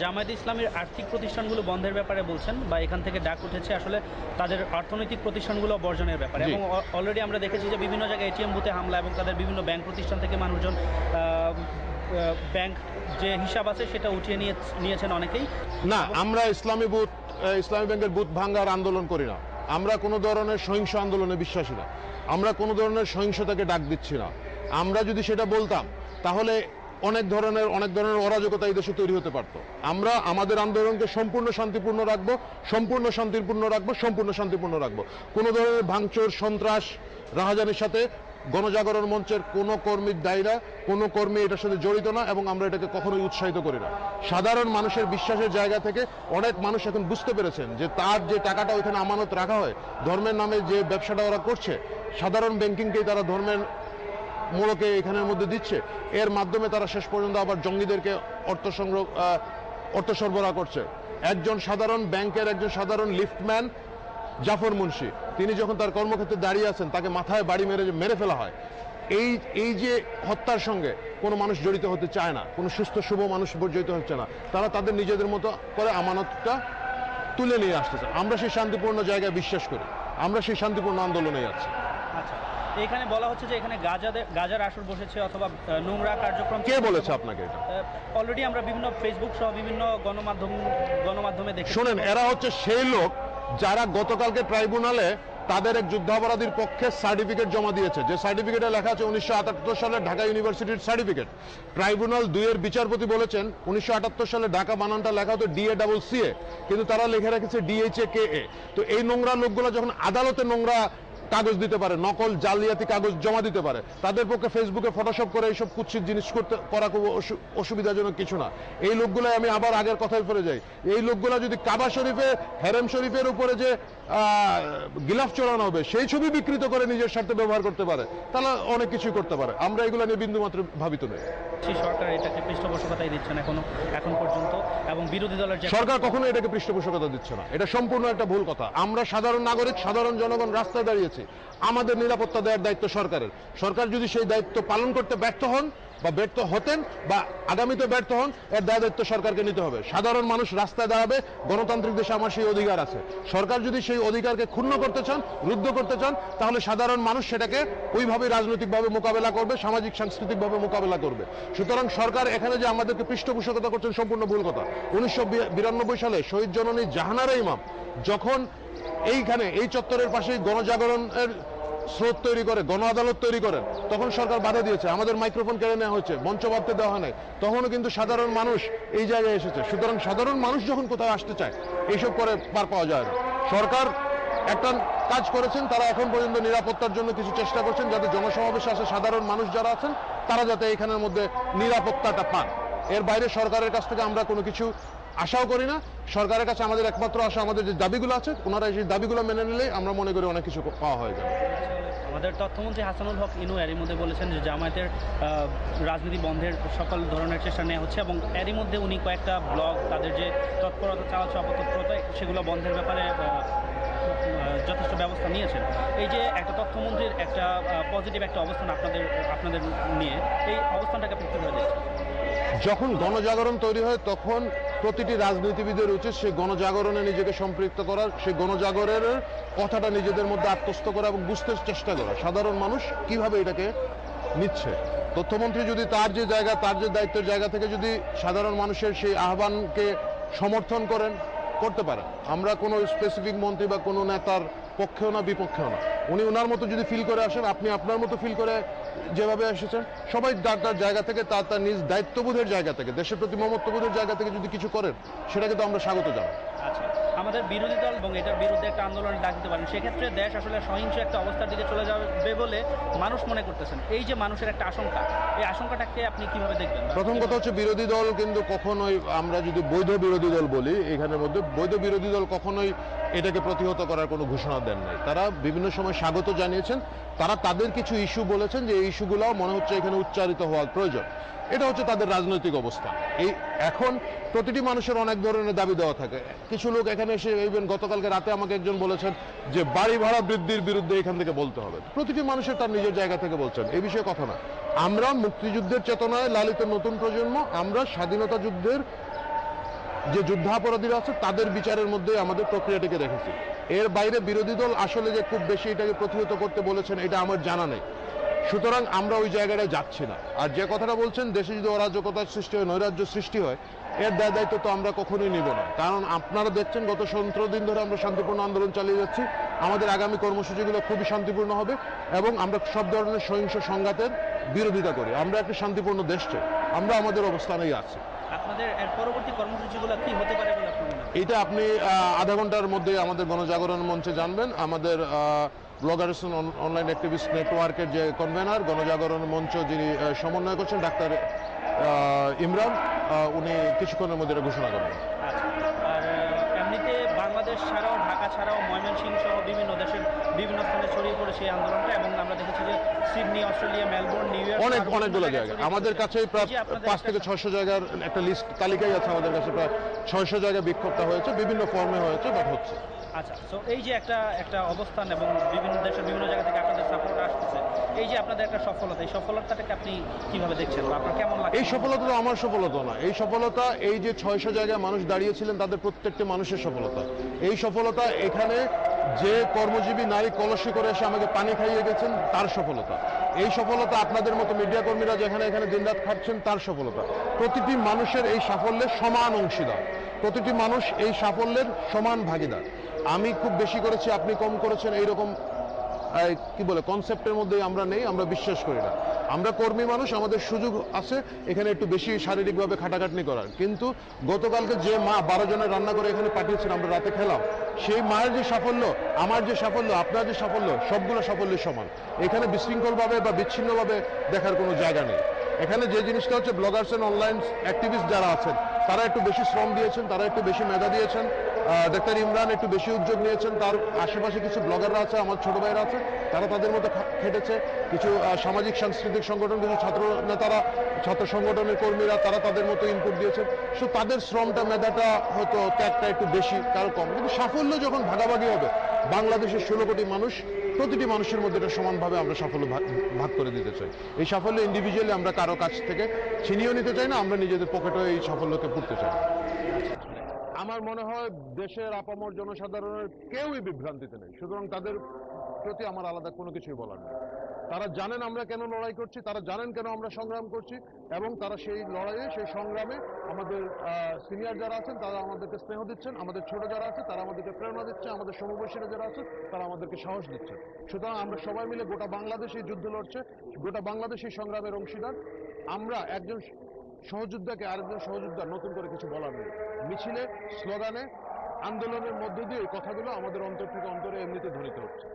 জামায়াতে ইসলামীর আর্থিক প্রতিষ্ঠানগুলো বন্ধের ব্যাপারে বলছেন বা এখান থেকে ডাক উঠেছে আসলে তাদের অর্থনৈতিক প্রতিষ্ঠানগুলো বর্জনের ব্যাপারে, এবং অলরেডি আমরা দেখেছি যে বিভিন্ন জায়গায় এটিএম বুথে হামলা এবং তাদের বিভিন্ন ব্যাংক প্রতিষ্ঠান থেকে মানুষজন ব্যাংক যে হিসাব আছে সেটা উঠিয়ে নিয়েছেন অনেকেই। না, আমরা ইসলামী ব্যাংকের বুথ ভাঙ্গার আন্দোলন করি না। আমরা কোনো ধরনের সহিংস আন্দোলনে বিশ্বাসী না। আমরা কোনো ধরনের সহিংসতাকে ডাক দিচ্ছি না। আমরা যদি সেটা বলতাম তাহলে অনেক ধরনের অরাজকতা এই দেশে তৈরি হতে পারত। আমরা আমাদের আন্দোলনকে সম্পূর্ণ শান্তিপূর্ণ রাখবো, সম্পূর্ণ শান্তিপূর্ণ রাখবো। কোনো ধরনের ভাঙচুর, সন্ত্রাস, রাহাজানির সাথে গণজাগরণ মঞ্চের কোনো কর্মীর দায়ী না, কোনো কর্মী এটার সাথে জড়িত না, এবং আমরা এটাকে কখনোই উৎসাহিত করি না। সাধারণ মানুষের বিশ্বাসের জায়গা থেকে অনেক মানুষ এখন বুঝতে পেরেছেন যে তার যে টাকাটা ওইখানে আমানত রাখা হয়, ধর্মের নামে যে ব্যবসাটা ওরা করছে, সাধারণ ব্যাংকিংকেই তারা ধর্মের মোড়কে এখানের মধ্যে দিচ্ছে। এর মাধ্যমে তারা শেষ পর্যন্ত আবার জঙ্গিদেরকে অর্থ সরবরাহ করছে। একজন সাধারণ ব্যাংকের একজন সাধারণ লিফটম্যান জাফর মুন্সি, তিনি যখন তার কর্মক্ষেত্রে দাঁড়িয়ে আছেন, তাকে মাথায় বাড়ি মেরে ফেলা হয়। এই যে হত্যার সঙ্গে কোনো মানুষ জড়িত হতে চায় না, কোনো সুস্থ শুভ মানুষ জড়িত হচ্ছে না। তারা তাদের নিজেদের মতো করে আমানতটা তুলে নিয়ে আসতেছে। আমরা সেই শান্তিপূর্ণ জায়গায় বিশ্বাস করি, আমরা সেই শান্তিপূর্ণ আন্দোলনে যাচ্ছি। আচ্ছা, এখানে বলা হচ্ছে যে এখানে গাজার আসর বসেছে অথবা নোংরা কার্যক্রম। কে বলেছে আপনাকে এটা? অলরেডি আমরা বিভিন্ন ফেসবুক সহ বিভিন্ন গণমাধ্যমে দেখি। শোনেন, এরা হচ্ছে সেই লোক যারা গতকালকে ট্রাইব্যুনালে তাদের এক যুদ্ধাপরাধীর পক্ষে সার্টিফিকেট জমা দিয়েছে, যে সার্টিফিকেটে লেখা আছে 1978 সালে ঢাকা ইউনিভার্সিটির সার্টিফিকেট। ট্রাইব্যুনাল 2 এর বিচারপতি বলেছেন 1978 সালে ঢাকা বানানটা লেখা হতো DACCA, কিন্তু তারা লিখে রেখেছে DHAKA। তো এই নোংরা লোকগুলো যখন আদালতে নোংরা কাগজ দিতে পারে, নকল জালিয়াতি কাগজ জমা দিতে পারে, তাদের পক্ষে ফেসবুকে ফটোশপ করে এইসব কুৎসিত জিনিস করা খুব অসুবিধাজনক কিছু না। এই লোকগুলো, আমি আবার আগের কথায় ফিরে যাই, এই লোকগুলো যদি কাবা শরীফে, হেরেম শরীফের উপরে যে গিলাফ চড়ানো হবে সেই ছবি বিকৃত করে নিজের স্বার্থে ব্যবহার করতে পারে, তাহলে অনেক কিছুই করতে পারে। আমরা এগুলো নিয়ে বিন্দুমাত্র ভাবিত নই। সরকার এটাকে পৃষ্ঠপোষকতাই দিচ্ছে না এখন পর্যন্ত, এবং বিরোধী দলের সরকার কখনো এটাকে পৃষ্ঠপোষকতা দিচ্ছে না। এটা সম্পূর্ণ একটা ভুল কথা। আমরা সাধারণ নাগরিক, সাধারণ জনগণ রাস্তায় দাঁড়িয়েছি। আমাদের নিরাপত্তা দেওয়ার দায়িত্ব সরকারের। সরকার যদি সেই দায়িত্ব পালন করতে ব্যর্থ হন বা ব্যর্থ হতেন বা আগামীতে ব্যর্থ হন, এর দায়িত্ব সরকারকে নিতে হবে। সাধারণ মানুষ রাস্তায় দাঁড়াবে, গণতান্ত্রিক দেশে আমার সেই অধিকার আছে। সরকার যদি সেই অধিকারকে ক্ষুণ্ণ করতে চান, রুদ্ধ করতে চান, তাহলে সাধারণ মানুষ সেটাকে ওইভাবে রাজনৈতিকভাবে মোকাবেলা করবে, সামাজিক সাংস্কৃতিকভাবে মোকাবেলা করবে। সুতরাং সরকার এখানে যে আমাদেরকে পৃষ্ঠপোষকতা করছেন সম্পূর্ণ ভুল কথা। 1992 সালে শহীদ জননী জাহানারা ইমাম যখন এইখানে এই চত্বরের পাশে গণজাগরণের স্রোত তৈরি করে, গণ আদালত তৈরি করেন, তখন সরকার বাধা দিয়েছে, আমাদের মাইক্রোফোন কেড়ে নেওয়া হয়েছে, মঞ্চ বাঁধতে দেওয়া হয় নাই। তখনও কিন্তু সাধারণ মানুষ এই জায়গায় এসেছে। সুতরাং সাধারণ মানুষ যখন কোথাও আসতে চায়, এইসব করে পার পাওয়া যায় না। সরকার একটা কাজ করেছেন, তারা এখন পর্যন্ত নিরাপত্তার জন্য কিছু চেষ্টা করছেন, যাতে জনসমাবেশে আসে সাধারণ মানুষ যারা আছেন তারা যাতে এখানের মধ্যে নিরাপত্তাটা পান। এর বাইরে সরকারের কাছ থেকে আমরা কোনো কিছু আশাও করি না। সরকারের কাছে আমাদের একমাত্র আশা, আমাদের যে দাবিগুলো আছে, ওনারা সেই দাবিগুলো মেনে নিলেই আমরা মনে করি অনেক কিছু পাওয়া হয়ে যাবে। আমাদের তথ্যমন্ত্রী হাসানুল হক ইনু এরই মধ্যে বলেছেন যে জামায়াতের রাজনীতি বন্ধের সকল ধরনের চেষ্টা নেওয়া হচ্ছে, এবং এরই মধ্যে উনি কয়েকটা ব্লগ, তাদের যে তৎপরতা চালাচ্ছে অপতৎপরতা, সেগুলো বন্ধের ব্যাপারে যথেষ্ট ব্যবস্থা নিয়েছেন। এই যে একটা তথ্যমন্ত্রীর একটা পজিটিভ একটা অবস্থান আপনাদের নিয়ে, এই অবস্থানটাকে আপনি কীভাবে দেখছেন? যখন গণজাগরণ তৈরি হয় তখন প্রতিটি রাজনীতিবিদের উচিত সেই গণজাগরণে নিজেকে সম্পৃক্ত করার, সেই গণজাগরণের কথাটা নিজেদের মধ্যে আত্মস্থ করা এবং বুঝতে চেষ্টা করা সাধারণ মানুষ কিভাবে এটাকে নিচ্ছে। তথ্যমন্ত্রী যদি তার যে জায়গা, তার যে দায়িত্বের জায়গা থেকে যদি সাধারণ মানুষের সেই আহ্বানকে সমর্থন করতে পারেন, আমরা কোনো স্পেসিফিক মন্ত্রী বা কোনো নেতার পক্ষেও না বিপক্ষেও না। উনি ওনার মতো যদি ফিল করে আসেন, আপনি আপনার মতো ফিল করে যেভাবে এসেছেন, সবাই তার জায়গা থেকে, তার নিজ দায়িত্ববোধের জায়গা থেকে, দেশের প্রতি মমত্ববোধের জায়গা থেকে যদি কিছু করেন, সেটাকে তো আমরা স্বাগত জানাই। আচ্ছা, আমাদের বিরোধী দল এবং এটার বিরুদ্ধে একটা আন্দোলনের ডাক দিতে পারেন, সেক্ষেত্রে দেশ আসলে সহিংস একটা অবস্থার দিকে চলে যাবে বলে মানুষ মনে করতেছেন। এই যে মানুষের একটা আশঙ্কা, এই আশঙ্কাটাকে আপনি কিভাবে দেখবেন? প্রথম কথা হচ্ছে, বিরোধী দল কিন্তু কখনোই, আমরা যদি বৈধ বিরোধী দল বলি, এখানের মধ্যে বৈধ বিরোধী দল কখনোই এটাকে প্রতিহত করার কোনো ঘোষণা দেন নাই। তারা বিভিন্ন সময় স্বাগত জানিয়েছেন, তারা তাদের কিছু ইস্যু বলেছেন যে এই ইস্যুগুলো মনে হচ্ছে এখানে উচ্চারিত হওয়ার প্রয়োজন। এটা হচ্ছে তাদের রাজনৈতিক অবস্থা। এখন প্রতিটি মানুষের অনেক ধরনের দাবি দেওয়া থাকে। কিছু লোক এখানে এসে, ইভেন গতকালকে রাতে আমাকে একজন বলেছেন যে বাড়ি ভাড়া বৃদ্ধির বিরুদ্ধে এখান থেকে বলতে হবে। প্রতিটি মানুষের তার নিজের জায়গা থেকে বলছেন, এই বিষয়ে কথা না। আমরা মুক্তিযুদ্ধের চেতনায় লালিত নতুন প্রজন্ম, আমরা স্বাধীনতা যুদ্ধের যে যুদ্ধাপরাধীরা আছে তাদের বিচারের মধ্যে আমাদের প্রক্রিয়াটিকে রেখেছি। এর বাইরে বিরোধী দল আসলে যে খুব বেশি এটাকে প্রতিহত করতে বলেছেন এটা আমার জানা নেই। সুতরাং আমরা ওই জায়গাটায় যাচ্ছি না। আর যে কথাটা বলছেন দেশে যদি অরাজকতার সৃষ্টি হয়, নৈরাজ্য সৃষ্টি হয়, এর দায় দায়িত্ব তো আমরা কখনোই নিব না। কারণ আপনারা দেখছেন গত 17 দিন ধরে আমরা শান্তিপূর্ণ আন্দোলন চালিয়ে যাচ্ছি। আমাদের আগামী কর্মসূচিগুলো খুবই শান্তিপূর্ণ হবে এবং আমরা সব ধরনের সহিংস সংঘাতের বিরোধিতা করি। আমরা একটা শান্তিপূর্ণ দেশ চাই, আমরা আমাদের অবস্থানেই আছি। আপনাদের এর পরবর্তী কর্মসূচিগুলো কি হতে পারে বলে আপনার মনে হয়? এটা আপনি আধা ঘন্টার মধ্যে আমাদের গণজাগরণ মঞ্চে জানবেন। আমাদের ব্লগার্স অনলাইন অ্যাক্টিভিস্ট নেটওয়ার্কের যে কনভেনার, গণজাগরণ মঞ্চ যিনি সমন্বয় করছেন ডাক্তার ইমরান, উনি কিছুক্ষণের মধ্যে এটা ঘোষণা করবেন। আচ্ছা, আর এমনিতে বাংলাদেশ ছাড়াও, ঢাকা ছাড়াও ময়মনসিংহ সহ বিভিন্ন দেশের বিভিন্ন স্থানে ছড়িয়ে পড়ে সেই আন্দোলনটা, এবং আমরা দেখেছি যে Sydney, Australia, Melbourne, new York, অনেকগুলো জায়গা আমাদের কাছে প্রায় 5 থেকে 600 জায়গার একটা লিস্ট তালিকাই আছে আমাদের কাছে। প্রায় 600 জায়গায় বিক্ষোভটা হয়েছে, বিভিন্ন ফর্মে হয়েছে, বাট হচ্ছে। আচ্ছা, সো এই যে একটা অবস্থান এবং বিভিন্ন দেশের বিভিন্ন জায়গা থেকে আপনাদের সাপোর্ট আসতেছে, এই যে আপনাদের একটা সফলতা, এই সফলতাটাকে আপনি কিভাবে দেখছেন বা আপনার কেমন লাগে? এই সফলতা তো আমার সফলতা না, এই সফলতা এই যে 600 জায়গায় মানুষ দাঁড়িয়েছিলেন তাদের প্রত্যেকটা মানুষের সফলতা। এই সফলতা এখানে যে কর্মজীবী নারী কলসি করে এসে আমাকে পানি খাইয়ে গেছেন তার সফলতা। এই সফলতা আপনাদের মতো মিডিয়া কর্মীরা যেখানে এখানে দিনরাত খাচ্ছেন তার সফলতা। প্রতিটি মানুষের এই সাফল্যের সমান অংশীদার, প্রতিটি মানুষ এই সাফল্যের সমান ভাগীদার। আমি খুব বেশি করেছি, আপনি কম করেছেন, এইরকম কি বলে কনসেপ্টের মধ্যে আমরা নেই, আমরা বিশ্বাস করি না। আমরা কর্মী মানুষ, আমাদের সুযোগ আছে এখানে একটু বেশি শারীরিকভাবে খাটাখাটনি করার। কিন্তু গতকালকে যে মা 12 জনের রান্না করে এখানে পাঠিয়েছেন, আমরা রাতে খেলাম, সেই মায়ের যে সাফল্য, আমার যে সাফল্য, আপনার যে সাফল্য, সবগুলো সাফল্যের সমান। এখানে বিশৃঙ্খলভাবে বা বিচ্ছিন্নভাবে দেখার কোনো জায়গা নেই। এখানে যে জিনিসটা হচ্ছে ব্লগার্স এন্ড অনলাইন অ্যাক্টিভিস্ট যারা আছেন তারা একটু বেশি শ্রম দিয়েছেন, তারা একটু বেশি মেধা দিয়েছেন। ডাক্তার ইমরান একটু বেশি উদ্যোগ নিয়েছেন, তার আশেপাশে কিছু ব্লগাররা আছে, আমার ছোট ভাইরা আছে, তারা তাদের মতো খেটেছে। কিছু সামাজিক সাংস্কৃতিক সংগঠন, কিছু ছাত্র নেতারা, ছাত্র সংগঠনের কর্মীরা, তারা তাদের মতো ইনপুট দিয়েছেন। সো তাদের শ্রমটা, মেধাটা হয়তো ত্যাগটা একটু বেশি, কারো কম। কিন্তু সাফল্য যখন ভাগাভাগি হবে, বাংলাদেশের 16 কোটি মানুষ, প্রতিটি মানুষের মধ্যে এটা সমানভাবে আমরা সাফল্য ভাগ করে দিতে চাই। এই সাফল্য ইন্ডিভিজুয়ালি আমরা কারো কাছ থেকে ছিনিয়েও নিতে চাই না, আমরা নিজেদের পকেটেও এই সাফল্যকে পুড়তে চাই না। আমার মনে হয় দেশের আপামর জনসাধারণের কেউই বিভ্রান্তিতে নেই, সুতরাং তাদের প্রতি আমার আলাদা কোনো কিছুই বলার নেই। তারা জানেন আমরা কেন লড়াই করছি, তারা জানেন কেন আমরা সংগ্রাম করছি, এবং তারা সেই লড়াইয়ে, সেই সংগ্রামে আমাদের সিনিয়র যারা আছেন তারা আমাদেরকে স্নেহ দিচ্ছেন, আমাদের ছোট যারা আছে তারা আমাদেরকে প্রেরণা দিচ্ছে, আমাদের সমবয়সীরা যারা আছে তারা আমাদেরকে সাহস দিচ্ছে। সুতরাং আমরা সবাই মিলে গোটা বাংলাদেশ এই যুদ্ধ লড়ছে, গোটা বাংলাদেশ এই সংগ্রামের অংশীদার। আমরা একজন সহযোদ্ধাকে আরেকজন সহযোদ্ধা নতুন করে কিছু বলার নেই। মিছিলে, স্লোগানে, আন্দোলনের মধ্য দিয়ে এই কথাগুলো আমাদের অন্তর থেকে অন্তরে এমনিতে ধ্বনিত হচ্ছে।